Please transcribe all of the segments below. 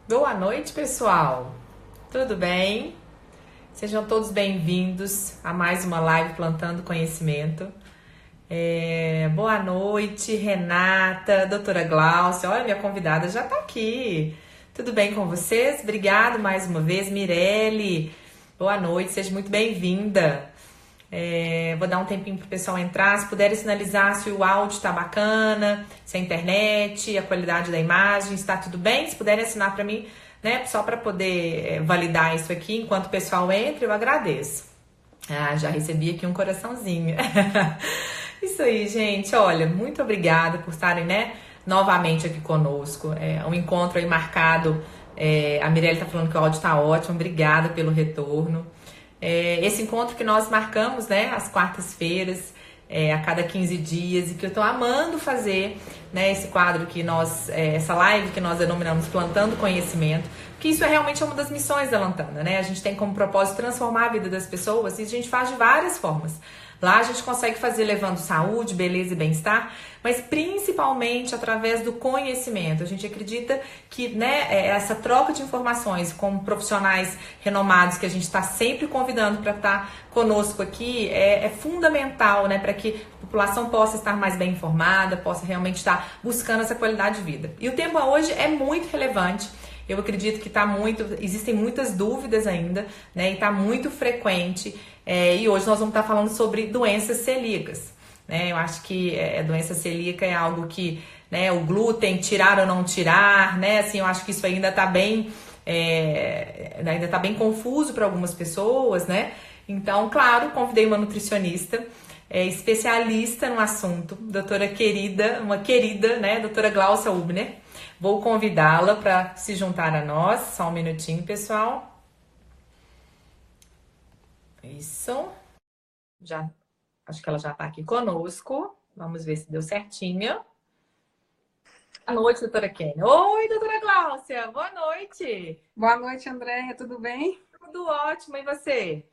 Boa noite, pessoal. Tudo bem? Sejam todos bem-vindos a mais uma live Plantando Conhecimento. Boa noite, Renata, doutora Glaucia. Olha, minha convidada já está aqui. Tudo bem com vocês? Obrigado mais uma vez, Mirelle. Boa noite, seja muito bem-vinda. Vou dar um tempinho para o pessoal entrar. Se puderem sinalizar se o áudio está bacana, se a internet, a qualidade da imagem está tudo bem. Se puderem assinar para mim, né, só para poder validar isso aqui enquanto o pessoal entra, eu agradeço. Ah, já recebi aqui um coraçãozinho. Isso aí, gente. Olha, muito obrigada por estarem, né, novamente aqui conosco. É um encontro aí marcado. A Mirelle está falando que o áudio está ótimo. Obrigada pelo retorno. Esse encontro que nós marcamos, né, às quartas-feiras, a cada 15 dias, e que eu tô amando fazer, né, esse quadro que nós, essa live que nós denominamos Plantando Conhecimento, que isso é realmente uma das missões da Lantana, né? A gente tem como propósito transformar a vida das pessoas e a gente faz de várias formas. Lá a gente consegue fazer levando saúde, beleza e bem-estar, mas principalmente através do conhecimento. A gente acredita que, né, essa troca de informações com profissionais renomados que a gente está sempre convidando para estar conosco aqui é fundamental, né, para que a população possa estar mais bem informada, possa realmente estar buscando essa qualidade de vida. E o tema hoje é muito relevante. Eu acredito que existem muitas dúvidas ainda, né? E está muito frequente. E hoje nós vamos estar falando sobre doenças celíacas, né? Eu acho que a doença celíaca é algo que, né? O glúten, tirar ou não tirar, né? Assim, eu acho que isso ainda está bem confuso para algumas pessoas, né? Então, claro, convidei uma nutricionista. Especialista no assunto, doutora querida, uma querida, né? Doutora Glaucia Hubner. Vou convidá-la para se juntar a nós. Só um minutinho, pessoal. Isso. Já, acho que ela já está aqui conosco. Vamos ver se deu certinho. Boa noite, doutora Kênia. Oi, doutora Glaucia. Boa noite. Boa noite, Andréia. Tudo bem? Tudo ótimo. E você?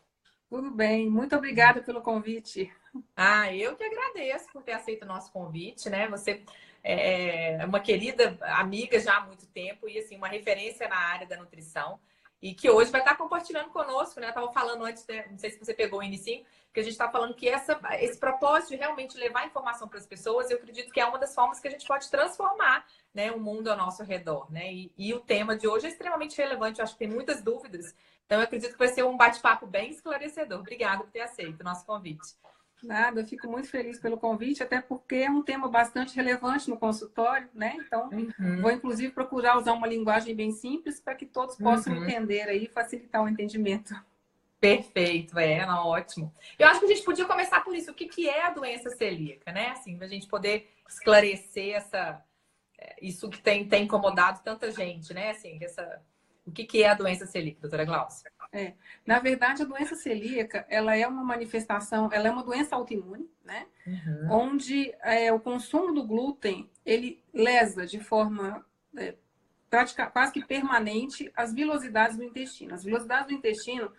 Tudo bem. Muito obrigada pelo convite. Ah, eu que agradeço por ter aceito o nosso convite, né? Você é uma querida amiga já há muito tempo e assim uma referência na área da nutrição e que hoje vai estar compartilhando conosco, né? Eu estava falando antes, né? Não sei se você pegou o inicinho, que a gente está falando que esse propósito de realmente levar informação para as pessoas, eu acredito que é uma das formas que a gente pode transformar, né, o mundo ao nosso redor, né? E o tema de hoje é extremamente relevante, eu acho que tem muitas dúvidas, então eu acredito que vai ser um bate-papo bem esclarecedor. Obrigada por ter aceito o nosso convite. Nada, eu fico muito feliz pelo convite, até porque é um tema bastante relevante no consultório, né? Então, vou Uhum, inclusive procurar usar uma linguagem bem simples para que todos possam uhum. entender aí e facilitar o entendimento. Perfeito, não, ótimo. Eu acho que a gente podia começar por isso. O que que é a doença celíaca, né? Assim, para a gente poder esclarecer isso que tem incomodado tanta gente, né? Assim, o que que é a doença celíaca, doutora Glaucia? É. Na verdade, a doença celíaca, ela é uma manifestação, ela é uma doença autoimune, né? Uhum, Onde o consumo do glúten, ele lesa de forma quase que permanente as vilosidades do intestino. As vilosidades do intestino,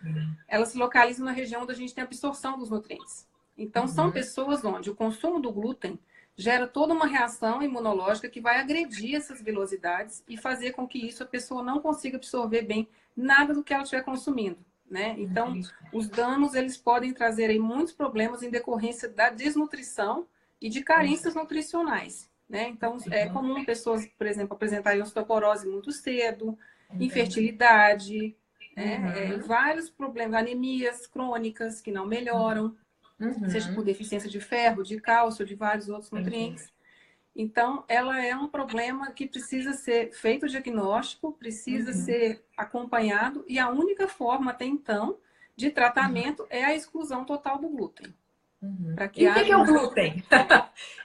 elas se localizam na região onde a gente tem absorção dos nutrientes. Então, são uhum, pessoas onde o consumo do glúten gera toda uma reação imunológica que vai agredir essas vilosidades e fazer com que isso a pessoa não consiga absorver bem nada do que ela estiver consumindo, né? Então, entendi. os danos, eles podem trazer aí muitos problemas em decorrência da desnutrição e de carências nutricionais, né? Então, é Uhum, comum pessoas, por exemplo, apresentarem osteoporose muito cedo, entendi. infertilidade, Uhum, vários problemas, anemias crônicas que não melhoram, seja por uhum, deficiência de ferro, de cálcio, de vários outros entendi. nutrientes. Então, ela é um problema que precisa ser feito o diagnóstico, precisa Uhum, ser acompanhado, e a única forma até então de tratamento é a exclusão total do glúten, uhum. para que E o que que haja é o uma... glúten?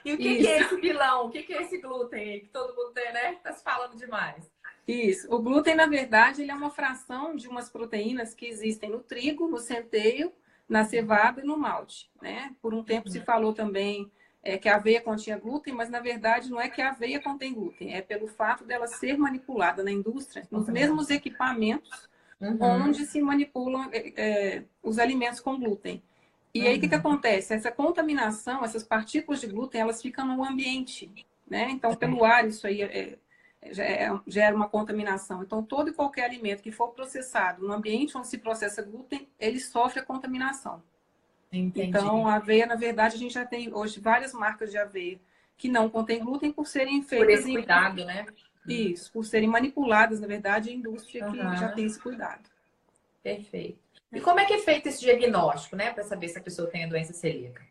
E o que é Isso, esse vilão? O que que é esse glúten aí que todo mundo tem, né? Tá se falando demais. isso. O glúten, na verdade, ele é uma fração de umas proteínas que existem no trigo, no centeio, na cevada e no malte, né? Por um tempo se falou também que a aveia continha glúten, mas na verdade não é que a aveia contém glúten, é pelo fato dela ser manipulada na indústria, nos mesmos Contaminação. equipamentos Uhum, onde se manipulam os alimentos com glúten. E aí o que uhum, acontece? Essa contaminação, essas partículas de glúten, elas ficam no ambiente, né? Então, pelo certo. ar, isso aí gera uma contaminação. Então, todo e qualquer alimento que for processado no ambiente onde se processa glúten, ele sofre a contaminação. Entendi. Então, a aveia, na verdade, a gente já tem hoje várias marcas de aveia que não contêm glúten por serem Por feitas esse cuidado, né? isso, por serem manipuladas, na verdade, a indústria que já Aham, tem esse cuidado. perfeito. E como é que é feito esse diagnóstico, né? Para saber se a pessoa tem a doença celíaca?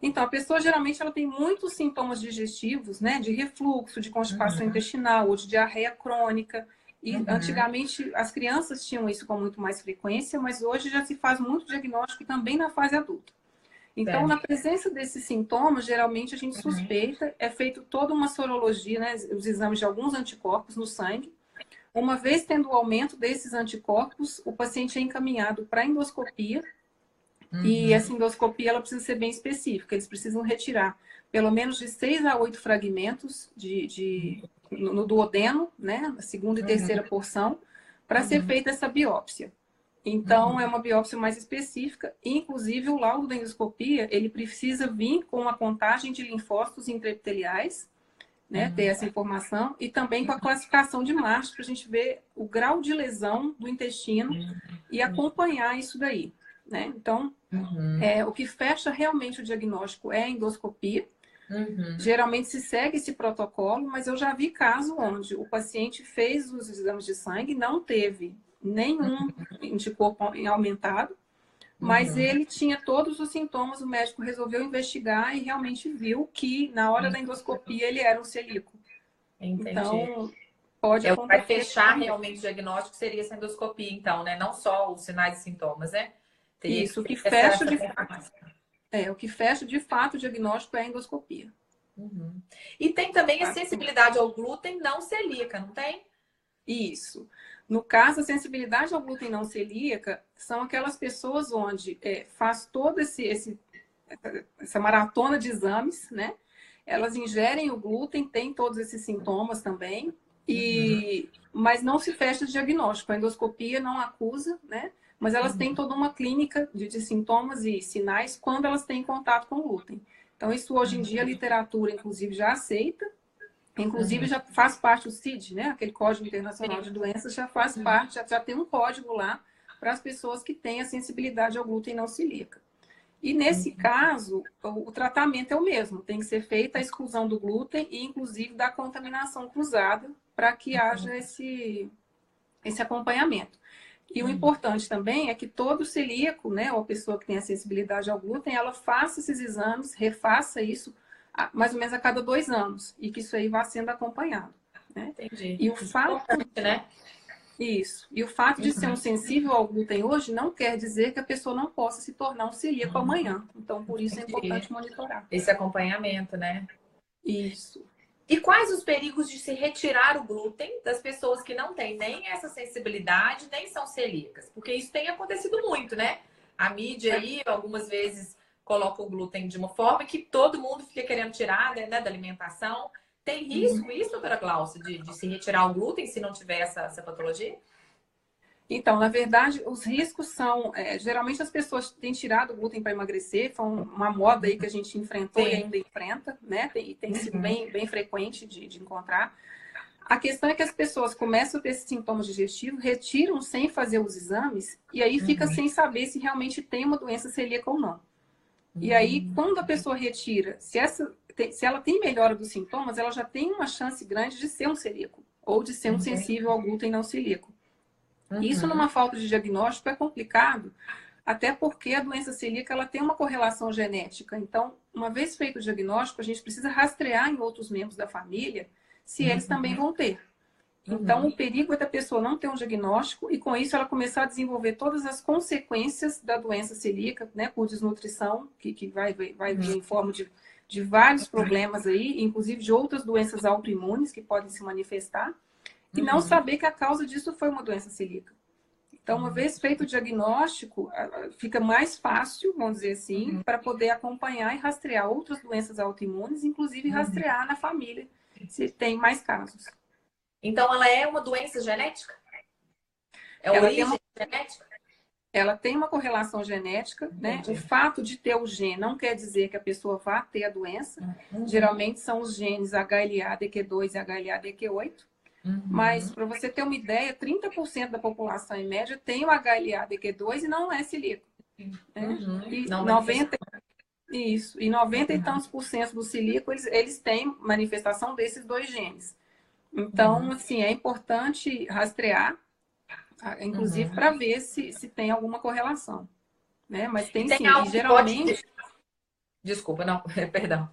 Então, a pessoa geralmente ela tem muitos sintomas digestivos, né? De refluxo, de constipação Uhum, intestinal ou de diarreia crônica. E uhum, antigamente as crianças tinham isso com muito mais frequência, mas hoje já se faz muito diagnóstico também na fase adulta. Então, na certo. presença desses sintomas, geralmente a gente Uhum, suspeita, é feito toda uma sorologia, né? Os exames de alguns anticorpos no sangue. Uma vez tendo o aumento desses anticorpos, o paciente é encaminhado para endoscopia. E uhum, essa endoscopia ela precisa ser bem específica. Eles precisam retirar pelo menos de 6 a 8 fragmentos no duodeno, né? Na segunda e terceira uhum, porção, para ser uhum, feita essa biópsia. Então, é uhum, uma biópsia mais específica. Inclusive, o laudo da endoscopia, ele precisa vir com uma contagem de linfócitos intraepiteliais, né? Ter uhum, essa informação. E também com a classificação de Marsh, para a gente ver o grau de lesão do intestino e acompanhar isso daí, né? Então, uhum, o que fecha realmente o diagnóstico é a endoscopia. uhum, Geralmente se segue esse protocolo, mas eu já vi caso onde o paciente fez os exames de sangue, não teve nenhum anticorpo aumentado, mas uhum, ele tinha todos os sintomas, o médico resolveu investigar e realmente viu que na hora uhum. da endoscopia ele era um celíaco. Entendi. Então, pode É o que vai acontecer fechar também. realmente o diagnóstico seria essa endoscopia, então, né? Não só os sinais e sintomas, né? Teria que Isso, ter essa confirmação. o que fecha de fato o diagnóstico é a endoscopia. Uhum. E tem também a sensibilidade ao glúten não celíaca, não tem? Isso. No caso, a sensibilidade ao glúten não celíaca são aquelas pessoas onde faz todo essa maratona de exames, né? Elas ingerem o glúten, tem todos esses sintomas também, Uhum, mas não se fecha o diagnóstico. A endoscopia não acusa, né? Mas elas têm uhum, toda uma clínica de sintomas e sinais quando elas têm contato com o glúten. Então, isso hoje em dia a literatura, inclusive, já aceita. Inclusive, uhum. já faz parte o CID, né? Aquele Código Internacional de Sim. Doenças, já faz parte, já tem um código lá para as pessoas que têm a sensibilidade ao glúten não celíaca. E nesse caso, o tratamento é o mesmo, tem que ser feita a exclusão do glúten e, inclusive, da contaminação cruzada para que haja esse acompanhamento. E o Uhum. importante também é que todo celíaco, né, ou pessoa que tem a sensibilidade ao glúten, ela faça esses exames, refaça isso mais ou menos a cada 2 anos, e que isso aí vá sendo acompanhado, né? Entendi. E o Isso é fato, importante, né? isso, e o fato de ser um Uhum. sensível ao glúten hoje não quer dizer que a pessoa não possa se tornar um celíaco amanhã. Então, por isso é Entendi. importante monitorar. Esse acompanhamento, né? Isso. E quais os perigos de se retirar o glúten das pessoas que não têm nem essa sensibilidade, nem são celíacas? Porque isso tem acontecido muito, né? A mídia aí, algumas vezes, coloca o glúten de uma forma que todo mundo fica querendo tirar, né, da alimentação. Tem risco isso, doutora Glaucia, de se retirar o glúten se não tiver essa patologia? Então, na verdade, os riscos são, geralmente as pessoas têm tirado o glúten para emagrecer, foi uma moda aí que a gente enfrentou e Sim. ainda enfrenta, né? Tem sido Uhum. bem frequente de encontrar. A questão é que as pessoas começam a ter esses sintomas digestivos, retiram sem fazer os exames, e aí fica Uhum. sem saber se realmente tem uma doença celíaca ou não. E aí, Uhum. quando a pessoa retira, se ela tem melhora dos sintomas, ela já tem uma chance grande de ser um celíaco, ou de ser um Entendi. sensível ao glúten não celíaco. Isso Uhum. numa falta de diagnóstico é complicado, até porque a doença celíaca ela tem uma correlação genética. Então, uma vez feito o diagnóstico, a gente precisa rastrear em outros membros da família se eles também Uhum. vão ter. Então, Uhum. o perigo é da pessoa não ter um diagnóstico e, com isso, ela começar a desenvolver todas as consequências da doença celíaca, né, por desnutrição, que vai vir em forma de vários problemas aí, inclusive de outras doenças autoimunes que podem se manifestar, e não Uhum. saber que a causa disso foi uma doença celíaca. Então, uma vez feito o diagnóstico, fica mais fácil, vamos dizer assim, Uhum. para poder acompanhar e rastrear outras doenças autoimunes, inclusive Uhum. rastrear na família, se tem mais casos. Então, ela é uma doença genética? É Ela tem uma origem genética? ela tem uma correlação genética, né? Entendi. O fato de ter o gene não quer dizer que a pessoa vá ter a doença. Uhum. Geralmente são os genes HLA, DQ2 e HLA, DQ8. Mas, Uhum. para você ter uma ideia, 30% da população, em média, tem o HLA, DQ2 e não é celíaco. Né? Uhum. E Não 90, manifestou. isso, e 90 e tantos por cento do celíaco, eles têm manifestação desses dois genes. Então, Uhum. assim, é importante rastrear, inclusive Uhum. para ver se tem alguma correlação. Né? Mas E tem tem sim, e algo que pode. geralmente. Desculpa, não, perdão.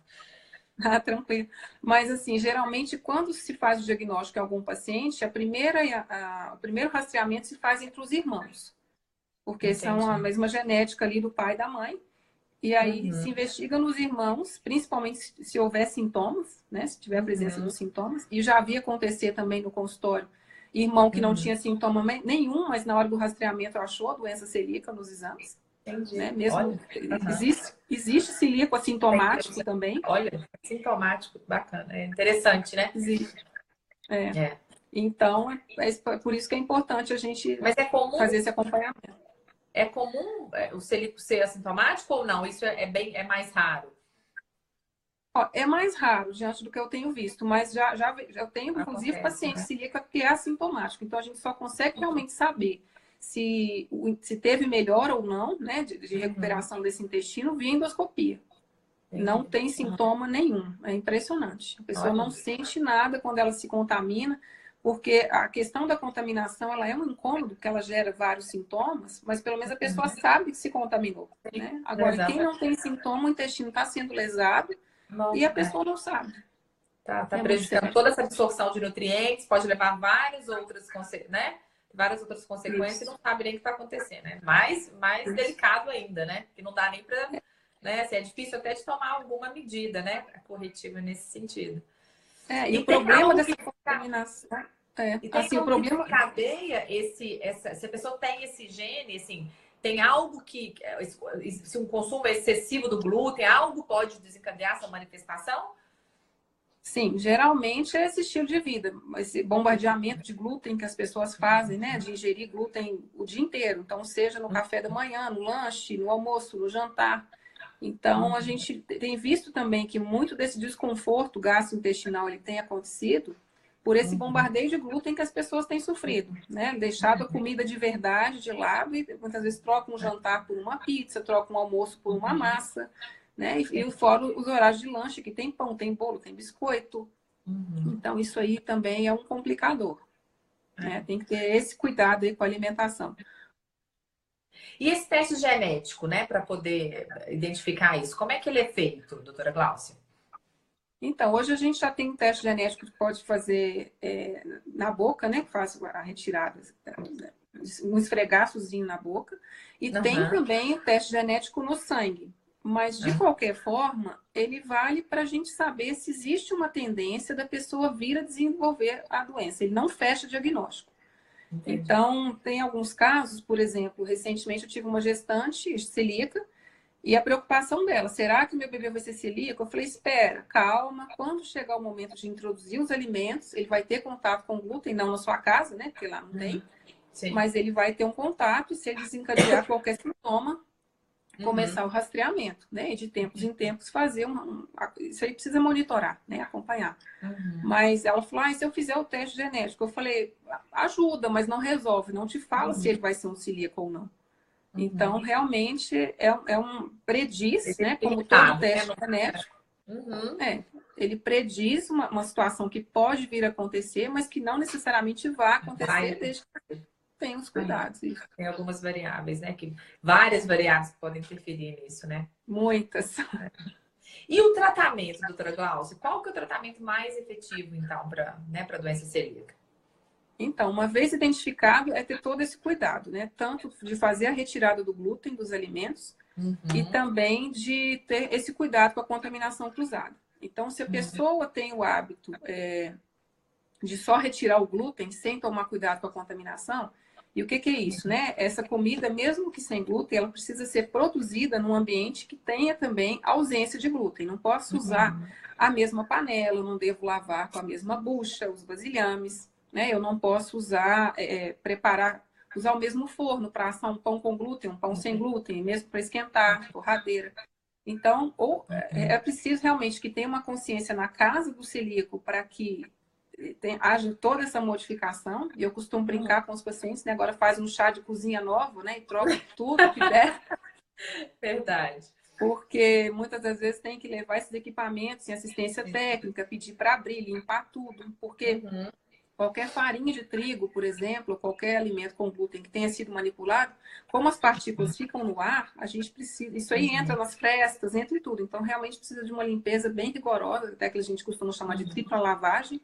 Ah, tranquilo. Mas, assim, geralmente, quando se faz o diagnóstico em algum paciente, o primeiro rastreamento se faz entre os irmãos, porque são a Entendi. mesma genética ali do pai e da mãe. E aí se Uhum. investiga nos irmãos, principalmente se houver sintomas, né? Se tiver a presença Uhum. dos sintomas. E já vi acontecer também no consultório, irmão que não Uhum. tinha sintoma nenhum, mas na hora do rastreamento achou a doença celíaca nos exames. Né? Entendi. Mesmo Olha. Uhum. existe celíaco É assintomático interessante. também. Olha, sintomático, bacana. É interessante, né? Existe. É. É. Então, é por isso que é importante a gente Mas fazer esse acompanhamento. é comum o celíaco ser assintomático ou não? Isso é mais raro. Ó, é mais raro diante do que eu tenho visto, mas já eu tenho, inclusive, Acontece, paciente né? celíaco que é assintomático. Então, a gente só consegue realmente saber se teve melhora ou não, né, de Uhum. recuperação desse intestino via endoscopia. Não Entendi. tem Uhum. sintoma nenhum. É impressionante. A pessoa Olha. não sente nada quando ela se contamina, porque a questão da contaminação ela é um incômodo, porque ela gera vários sintomas, mas pelo menos a pessoa sabe que se contaminou. Né? Agora, quem Exato. não tem sintoma, o intestino está sendo lesado Não, e a pessoa não sabe. tá É muito prejudicando sério. toda essa absorção de nutrientes, pode levar né? Várias outras consequências e Isso. não sabe nem o que está acontecendo, né? Mais Isso. delicado ainda, né? Que não dá nem para, né? Assim, é difícil até de tomar alguma medida, né? Corretiva nesse sentido. E o E tem problema algo que dessa contaminação E tem assim, o algo que problema. desencadeia se a pessoa tem esse gene, assim, tem algo se um consumo excessivo do glúten, algo pode desencadear essa manifestação? Sim, geralmente é esse estilo de vida, esse bombardeamento de glúten que as pessoas fazem, né? De ingerir glúten o dia inteiro. Então, seja no café da manhã, no lanche, no almoço, no jantar. Então, a gente tem visto também que muito desse desconforto gastrointestinal ele tem acontecido por esse Uhum. bombardeio de glúten que as pessoas têm sofrido, né? Deixado a comida de verdade de lado e muitas vezes trocam um jantar por uma pizza, trocam um almoço por uma massa, né? E fora os horários de lanche, que tem pão, tem bolo, tem biscoito. Uhum. Então, isso aí também é um complicador, né? É. Tem que ter esse cuidado aí com a alimentação. E esse teste genético, né, para poder identificar isso, como é que ele é feito, doutora Gláucia? Então, hoje a gente já tem um teste genético que pode fazer na boca, né? Que faz a retirada, um esfregaçozinho na boca. E tem Uhum. também o teste genético no sangue. Mas, de qualquer forma, ele vale para a gente saber se existe uma tendência da pessoa vir a desenvolver a doença. Ele não fecha diagnóstico. Entendi. Então, tem alguns casos, por exemplo, recentemente eu tive uma gestante celíaca e a preocupação dela, será que meu bebê vai ser celíaco? Eu falei, espera, calma, quando chegar o momento de introduzir os alimentos, ele vai ter contato com glúten, não na sua casa, né? Porque lá não tem, Sim. mas ele vai ter um contato e se ele desencadear qualquer sintoma, Uhum. começar o rastreamento, né? E de tempos em tempos fazer isso aí precisa monitorar, né? Acompanhar. Uhum. Mas ela falou, e se eu fizer o teste genético? Eu falei, ajuda, mas não resolve, não te fala se ele vai ser um celíaco ou não. Então, Uhum. realmente, é um prediz, né? Como todo Limitado, né? teste genético, Uhum. ele prediz uma situação que pode vir a acontecer, mas que não necessariamente vai Vai, acontecer desde que tenha os aí cuidados. Isso. tem algumas variáveis, né? Várias variáveis que podem interferir nisso, né? Muitas. E o tratamento, doutora Glaucia? Qual que é o tratamento mais efetivo, então, para doença celíaca? Então, uma vez identificado, é ter todo esse cuidado, né? Tanto de fazer a retirada do glúten dos alimentos e Uhum. também de ter esse cuidado com a contaminação cruzada. Então, se a pessoa tem o hábito de só retirar o glúten sem tomar cuidado com a contaminação, e o que é isso, né? Essa comida, mesmo que sem glúten, ela precisa ser produzida num ambiente que tenha também ausência de glúten. Não posso usar a mesma panela, eu não devo lavar com a mesma bucha, os vasilhames, né? Eu não posso usar, preparar usar o mesmo forno para assar um pão com glúten, um pão sem glúten, mesmo para esquentar, torradeira. Então, ou é preciso realmente que tenha uma consciência na casa do celíaco para que haja toda essa modificação. E eu costumo brincar com os pacientes, né? Agora faz um chá de cozinha novo, né? E troca tudo que der. Verdade. Porque muitas das vezes tem que levar esses equipamentos em assistência técnica, pedir para abrir, limpar tudo. Porque qualquer farinha de trigo, por exemplo, ou qualquer alimento com glúten que tenha sido manipulado, como as partículas ficam no ar, a gente precisa. Isso aí entra nas frestas, entra em tudo. Então, realmente precisa de uma limpeza bem rigorosa, até que a gente costuma chamar de tripla lavagem,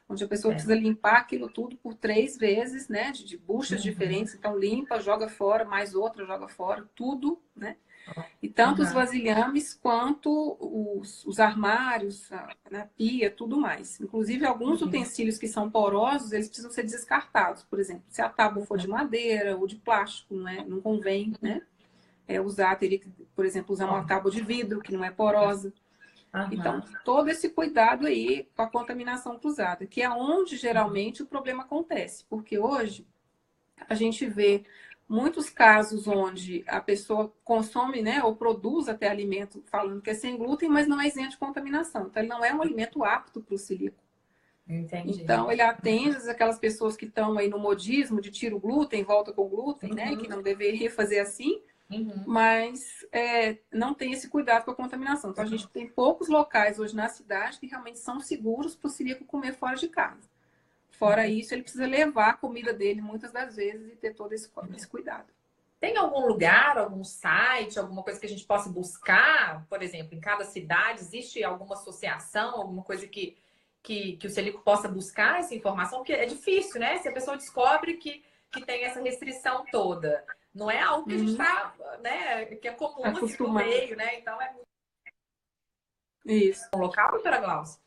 onde a pessoa precisa limpar aquilo tudo por 3 vezes, né? De buchas diferentes. Então, limpa, joga fora, mais outra, joga fora, tudo, né? E tanto os vasilhames quanto os armários, a pia, tudo mais. Inclusive, alguns utensílios que são porosos, eles precisam ser descartados. Por exemplo, se a tábua for de madeira ou de plástico, não convém, né? Teria que, por exemplo, usar uma tábua de vidro, que não é porosa. Então, todo esse cuidado aí com a contaminação cruzada, que é onde geralmente o problema acontece. Porque hoje a gente vê muitos casos onde a pessoa consome, né, ou produz até alimento falando que é sem glúten, mas não é isento de contaminação. Então, ele não é um alimento apto para o celíaco. Entendi. Então, ele atende aquelas pessoas que estão aí no modismo de tira o glúten, volta com o glúten, né, que não deveria fazer assim, mas não tem esse cuidado com a contaminação. Então, a gente tem poucos locais hoje na cidade que realmente são seguros para o celíaco comer fora de casa. Fora isso, ele precisa levar a comida dele muitas das vezes e ter todo esse cuidado. Tem algum lugar, algum site, alguma coisa que a gente possa buscar? Por exemplo, em cada cidade, existe alguma associação, alguma coisa que o celíaco possa buscar essa informação? Porque é difícil, né? Se a pessoa descobre que tem essa restrição toda. Não é algo que a gente está, né? Que é comum assim, no meio, né? Então é muito... Isso. Um local, doutora Glaucia?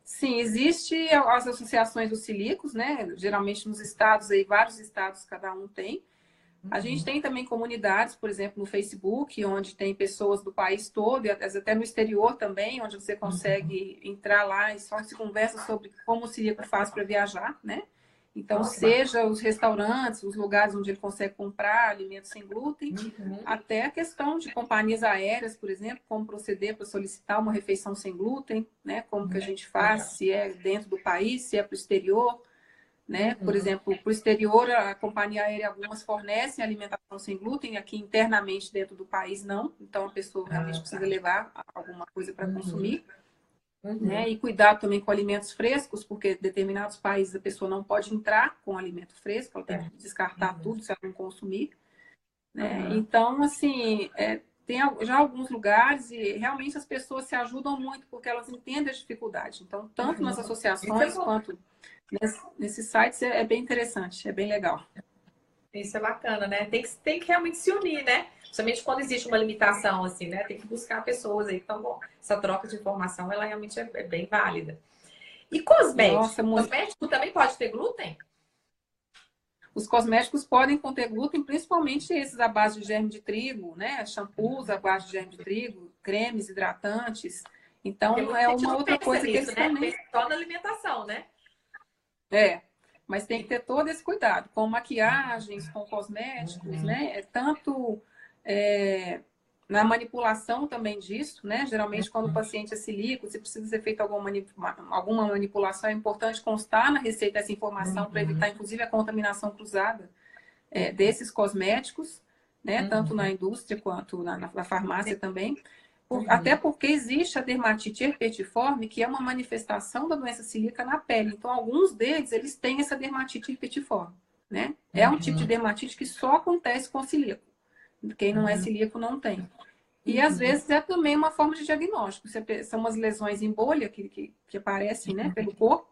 Sim, existe as associações dos celíacos, né? Geralmente nos estados aí, vários estados cada um tem. A gente tem também comunidades, por exemplo, no Facebook, onde tem pessoas do país todo, e até no exterior também, onde você consegue entrar lá e só se conversa sobre como o celíaco faz para viajar, né? Então, seja os restaurantes, os lugares onde ele consegue comprar alimentos sem glúten, até a questão de companhias aéreas, por exemplo, como proceder para solicitar uma refeição sem glúten, né? Como que a gente faz, se é dentro do país, se é para o exterior, né? Por exemplo, para o exterior, a companhia aérea, algumas fornecem alimentação sem glúten, aqui internamente dentro do país não, então a pessoa realmente precisa levar alguma coisa para consumir. Né? E cuidado também com alimentos frescos, porque em determinados países a pessoa não pode entrar com alimento fresco, ela tem que descartar tudo se ela não consumir. Né? Então, assim, tem já alguns lugares e realmente as pessoas se ajudam muito porque elas entendem a dificuldade. Então, tanto nas associações quanto nesses sites é bem interessante, é bem legal. Isso é bacana, né? Tem que realmente se unir, né? Principalmente quando existe uma limitação, assim, né? Tem que buscar pessoas aí. Então, bom, essa troca de informação, ela realmente é bem válida. E cosmético? Nossa, Cosmético também pode ter glúten? Os cosméticos podem conter glúten, principalmente esses à base de germe de trigo, né? Shampoos à base de germe de trigo, cremes, hidratantes. Então, é uma outra coisa que eles também... Só na alimentação, né? Mas tem que ter todo esse cuidado com maquiagens, com cosméticos, né? Tanto na manipulação também disso, né? Geralmente, quando o paciente é celíaco, se precisa ser feita alguma manipulação, é importante constar na receita essa informação para evitar, inclusive, a contaminação cruzada desses cosméticos, né? Tanto na indústria quanto na farmácia também. Até porque existe a dermatite herpetiforme, que é uma manifestação da doença celíaca na pele. Então, alguns deles, eles têm essa dermatite herpetiforme, né? É um tipo de dermatite que só acontece com celíaco. Quem não é celíaco não tem. E, às vezes, é também uma forma de diagnóstico. São umas lesões em bolha que aparecem, né, pelo corpo.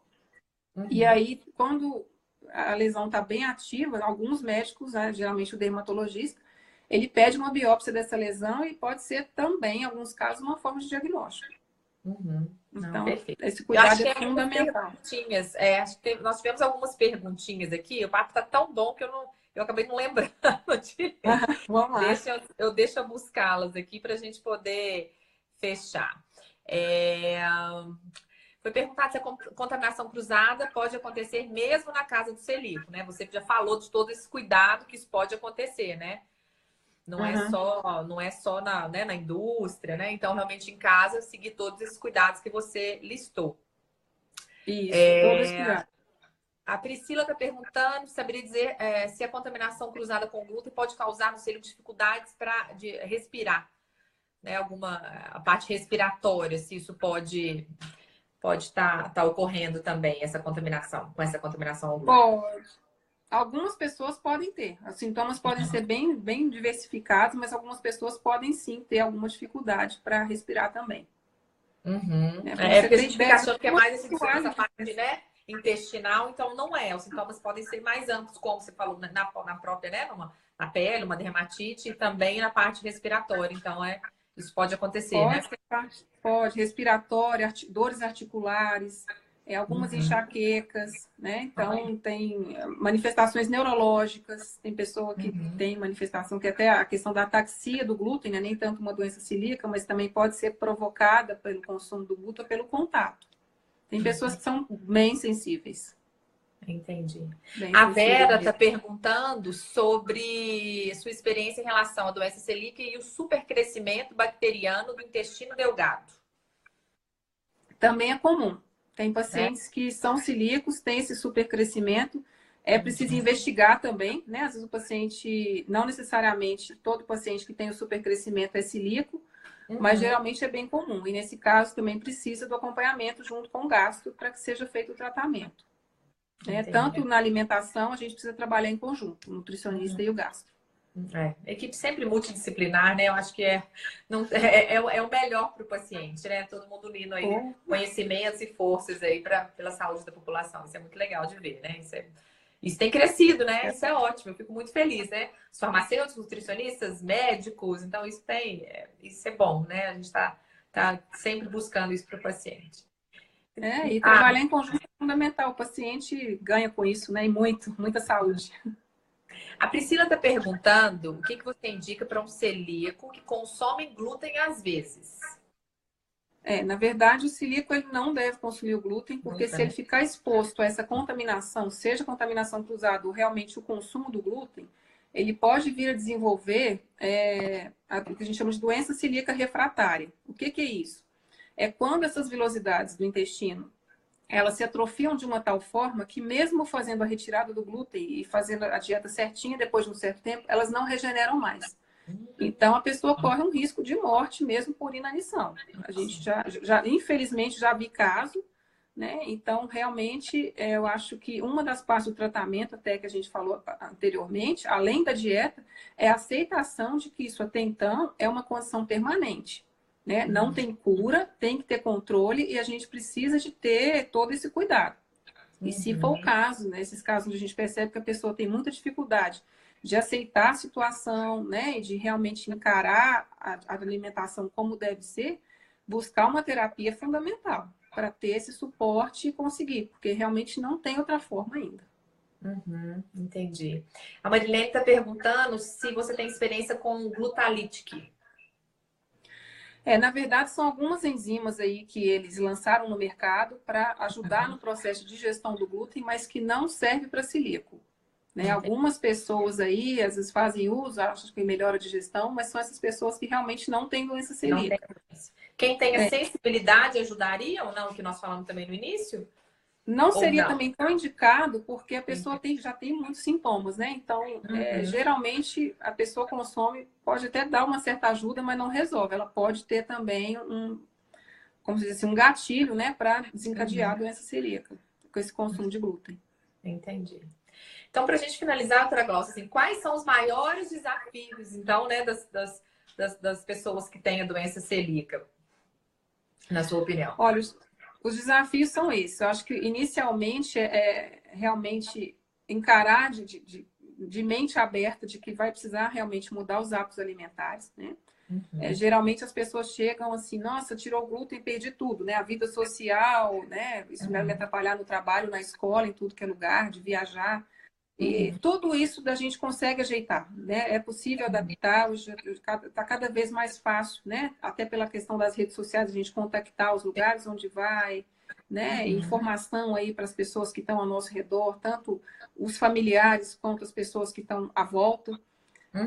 E aí, quando a lesão está bem ativa, alguns médicos, né, geralmente o dermatologista, ele pede uma biópsia dessa lesão e pode ser também, em alguns casos, uma forma de diagnóstico. Então, esse cuidado é fundamental. Acho que nós tivemos algumas perguntinhas aqui. O papo está tão bom que eu acabei não lembrando direito. Vamos lá. Eu deixo eu buscá-las aqui para a gente poder fechar. Foi perguntado se a contaminação cruzada pode acontecer mesmo na casa do celíaco, né? Você já falou de todo esse cuidado que isso pode acontecer, né? Uhum. Não é só na, né, na indústria, né? Então, realmente, em casa, seguir todos esses cuidados que você listou. Isso, todo esse cuidado. A Priscila está perguntando, saberia dizer se a contaminação cruzada com glúten pode causar no celíaco dificuldades de respirar, né? A parte respiratória, se isso pode estar ocorrendo também, essa contaminação, com essa contaminação ao glúten. Pode. Algumas pessoas podem ter. Os sintomas podem ser bem diversificados, mas algumas pessoas podem sim ter alguma dificuldade para respirar também. Uhum. Para É você porque a ter gente fica ideia, achando que é mais essa usuário parte, né, intestinal, então não é. Os sintomas podem ser mais amplos, como você falou, na própria, né, na pele, uma dermatite, e também na parte respiratória. Então, isso pode acontecer, né? pode ter parte, pode, respiratória, dores articulares, algumas enxaquecas, né? Então, tem manifestações neurológicas, tem pessoa que tem manifestação, que até a questão da ataxia do glúten, né? Nem tanto uma doença celíaca, mas também pode ser provocada pelo consumo do glúten ou pelo contato. Tem pessoas que são bem sensíveis. Entendi. Bem A sensíveis Vera está mesmo. perguntando sobre sua experiência em relação à doença celíaca e o supercrescimento bacteriano do intestino delgado. Também é comum. Tem Né? pacientes que são celíacos, têm esse supercrescimento. É preciso investigar também, né? Às vezes o paciente, não necessariamente todo paciente que tem o supercrescimento é celíaco, mas geralmente é bem comum. E nesse caso também precisa do acompanhamento junto com o gastro para que seja feito o tratamento. Né? Tanto na alimentação, a gente precisa trabalhar em conjunto, o nutricionista e o gastro. Equipe sempre multidisciplinar, né? Eu acho que não, é o melhor para o paciente, né? Todo mundo unindo aí conhecimentos e forças aí pela saúde da população. Isso é muito legal de ver, né? Isso tem crescido, né? Isso é ótimo, eu fico muito feliz, né? Os farmacêuticos, nutricionistas, médicos, então isso é bom, né? A gente tá sempre buscando isso para o paciente. E trabalhar em conjunto é fundamental. O paciente ganha com isso, né? E muita saúde. A Priscila está perguntando o que você indica para um celíaco que consome glúten às vezes. Na verdade, o celíaco ele não deve consumir o glúten, porque se ele ficar exposto a essa contaminação, seja contaminação cruzada ou realmente o consumo do glúten, ele pode vir a desenvolver o que a gente chama de doença celíaca refratária. O que é isso? É quando essas vilosidades do intestino elas se atrofiam de uma tal forma que mesmo fazendo a retirada do glúten e fazendo a dieta certinha depois de um certo tempo, elas não regeneram mais. Então, a pessoa corre um risco de morte mesmo por inanição. A gente infelizmente, já vi caso, né? Então, realmente, eu acho que uma das partes do tratamento, até que a gente falou anteriormente, além da dieta, é a aceitação de que isso até então é uma condição permanente. Né? Não tem cura, tem que ter controle e a gente precisa de ter todo esse cuidado. E se for o caso, né, esses casos onde a gente percebe que a pessoa tem muita dificuldade de aceitar a situação, né, e de realmente encarar a alimentação como deve ser, buscar uma terapia é fundamental para ter esse suporte e conseguir, porque realmente não tem outra forma ainda. Entendi. A Marilene está perguntando se você tem experiência com glutalítica. Na verdade, são algumas enzimas aí que eles lançaram no mercado para ajudar no processo de digestão do glúten, mas que não serve para celíaco. Né? Algumas pessoas aí, às vezes, fazem uso, acham que melhora a digestão, mas são essas pessoas que realmente não têm doença celíaca. Quem tem a sensibilidade ajudaria ou não, que nós falamos também no início? Não seria também tão indicado, porque a pessoa já tem muitos sintomas, né? Então, geralmente, a pessoa consome, pode até dar uma certa ajuda, mas não resolve. Ela pode ter também como se diz assim, um gatilho, né? Para desencadear a doença celíaca, com esse consumo de glúten. Entendi. Então, para a gente finalizar, doutora Glaucia, assim, quais são os maiores desafios, então, né, das pessoas que têm a doença celíaca, na sua opinião? Olha, os desafios são esses. Eu acho que inicialmente é realmente encarar de mente aberta de que vai precisar realmente mudar os hábitos alimentares, né? Geralmente as pessoas chegam assim, nossa, tirou o glúten, perdi tudo, né? A vida social, né? Isso vai me atrapalhar no trabalho, na escola, em tudo que é lugar, de viajar. E tudo isso a gente consegue ajeitar, né? É possível adaptar, está cada vez mais fácil, né? Até pela questão das redes sociais, a gente contactar os lugares onde vai, né? Informação aí para as pessoas que estão ao nosso redor, tanto os familiares quanto as pessoas que estão à volta.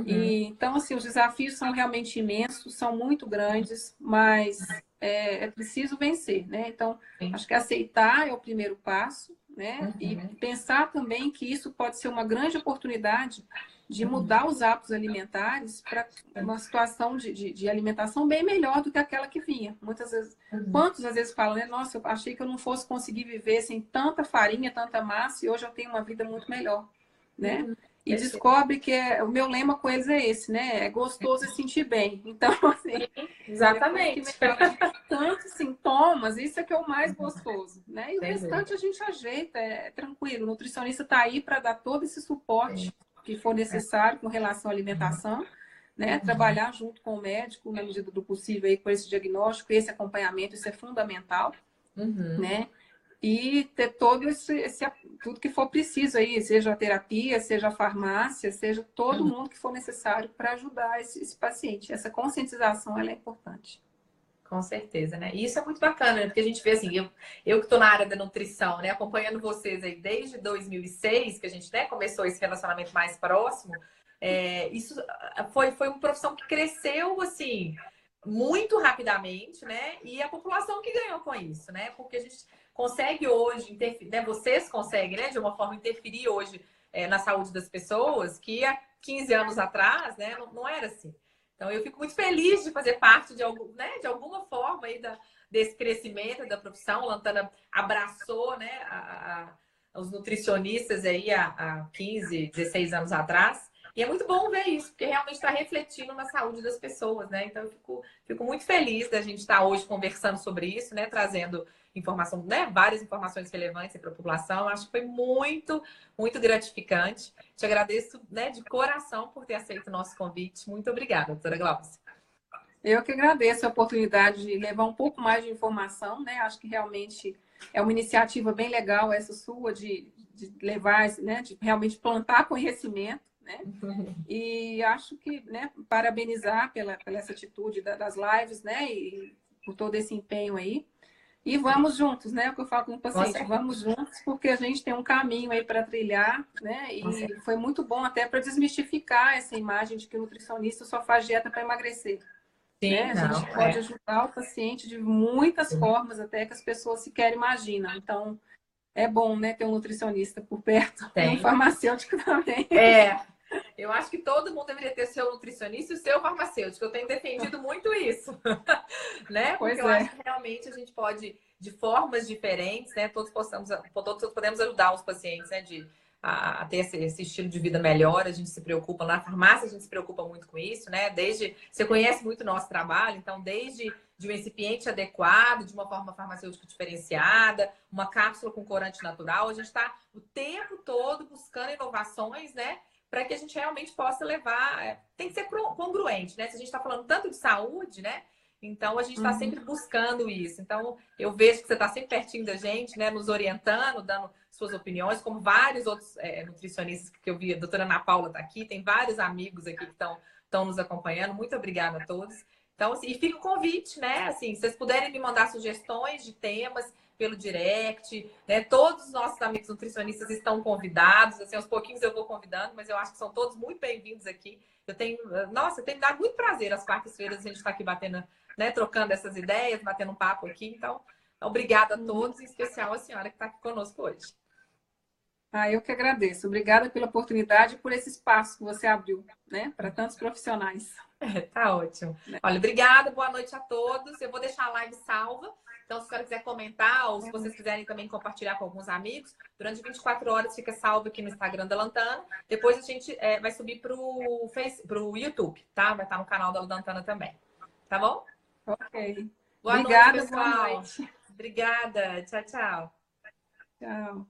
E, então, assim, os desafios são realmente imensos, são muito grandes, mas é preciso vencer, né? Então, acho que aceitar é o primeiro passo, né? E pensar também que isso pode ser uma grande oportunidade de mudar os hábitos alimentares para uma situação de alimentação bem melhor do que aquela que vinha. Muitas vezes, quantos às vezes falam, né? Nossa, eu achei que eu não fosse conseguir viver sem tanta farinha, tanta massa, e hoje eu tenho uma vida muito melhor, né? E descobre que o meu lema com eles é esse, né? É gostoso e sentir bem. Então, assim, depois que Exatamente. melhora de tantos sintomas, isso é que é o mais gostoso, né? E o Sem restante dúvida. a gente ajeita, é tranquilo. O nutricionista está aí para dar todo esse suporte que for necessário com relação à alimentação, né? Trabalhar junto com o médico, na medida do possível, aí, com esse diagnóstico, esse acompanhamento, isso é fundamental, né? E ter todo tudo que for preciso aí, seja a terapia, seja a farmácia, seja todo mundo que for necessário para ajudar esse paciente. Essa conscientização ela é importante. Com certeza, né? E isso é muito bacana, né? Porque a gente vê assim, eu que estou na área da nutrição, né? Acompanhando vocês aí desde 2006, que a gente, né, começou esse relacionamento mais próximo, isso foi uma profissão que cresceu, assim, muito rapidamente, né? E a população que ganhou com isso, né? Porque a gente consegue hoje, né? Vocês conseguem, né? De uma forma, interferir hoje na saúde das pessoas, que há 15 anos atrás, né? Não era assim. Então, eu fico muito feliz de fazer parte de, né, de alguma forma aí desse crescimento da profissão. A Lantana abraçou, né, os nutricionistas aí há 15, 16 anos atrás. E é muito bom ver isso, porque realmente está refletindo na saúde das pessoas, né? Então, eu fico muito feliz da gente estar hoje conversando sobre isso, né? Trazendo informação, né? Várias informações relevantes para a população. Acho que foi muito, muito gratificante. Te agradeço, né, de coração por ter aceito o nosso convite. Muito obrigada, doutora Glaucia. Eu que agradeço a oportunidade de levar um pouco mais de informação, né? Acho que realmente é uma iniciativa bem legal essa sua de levar, né? De realmente plantar conhecimento, né? E acho que, né? Parabenizar pela essa atitude das lives, né? E por todo esse empenho aí. E vamos juntos, né? É o que eu falo com o paciente, vamos juntos, porque a gente tem um caminho aí para trilhar, né? E foi muito bom até para desmistificar essa imagem de que o nutricionista só faz dieta para emagrecer. Sim, Né? A gente pode ajudar o paciente de muitas formas, até que as pessoas sequer imaginam. Então, é bom, né, ter um nutricionista por perto e um farmacêutico também. Eu acho que todo mundo deveria ter seu nutricionista e o seu farmacêutico. Eu tenho defendido muito isso, né? Porque eu acho que realmente a gente pode, de formas diferentes, né? Todos podemos ajudar os pacientes, né? A ter esse estilo de vida melhor. A gente se preocupa na farmácia, a gente se preocupa muito com isso, né? Você conhece muito o nosso trabalho, então desde de um recipiente adequado, de uma forma farmacêutica diferenciada, uma cápsula com corante natural, a gente está o tempo todo buscando inovações, né? Para que a gente realmente possa levar. Tem que ser congruente, né? Se a gente está falando tanto de saúde, né? Então a gente está sempre buscando isso. Então eu vejo que você está sempre pertinho da gente, né? Nos orientando, dando suas opiniões, como vários outros nutricionistas que eu vi. A doutora Ana Paula está aqui, tem vários amigos aqui que estão nos acompanhando. Muito obrigada a todos. Então, assim, e fica o convite, né? Assim, se vocês puderem me mandar sugestões de temas pelo direct, né? Todos os nossos amigos nutricionistas estão convidados, assim, aos pouquinhos eu vou convidando, mas eu acho que são todos muito bem-vindos aqui. Eu tenho dado muito prazer às quartas-feiras a gente estar aqui batendo, né, trocando essas ideias, batendo um papo aqui. Então, obrigada a todos, em especial a senhora que está aqui conosco hoje. Eu que agradeço. Obrigada pela oportunidade e por esse espaço que você abriu, né, para tantos profissionais. Tá ótimo. Olha, obrigada, boa noite a todos. Eu vou deixar a live salva. Então, se a senhora quiser comentar ou se vocês quiserem também compartilhar com alguns amigos, durante 24 horas fica salvo aqui no Instagram da Lantana. Depois a gente vai subir pro YouTube, tá? Vai estar no canal da Lantana também. Tá bom? Ok. Boa Obrigada, noite, pessoal. boa noite. Obrigada. Tchau, tchau. Tchau.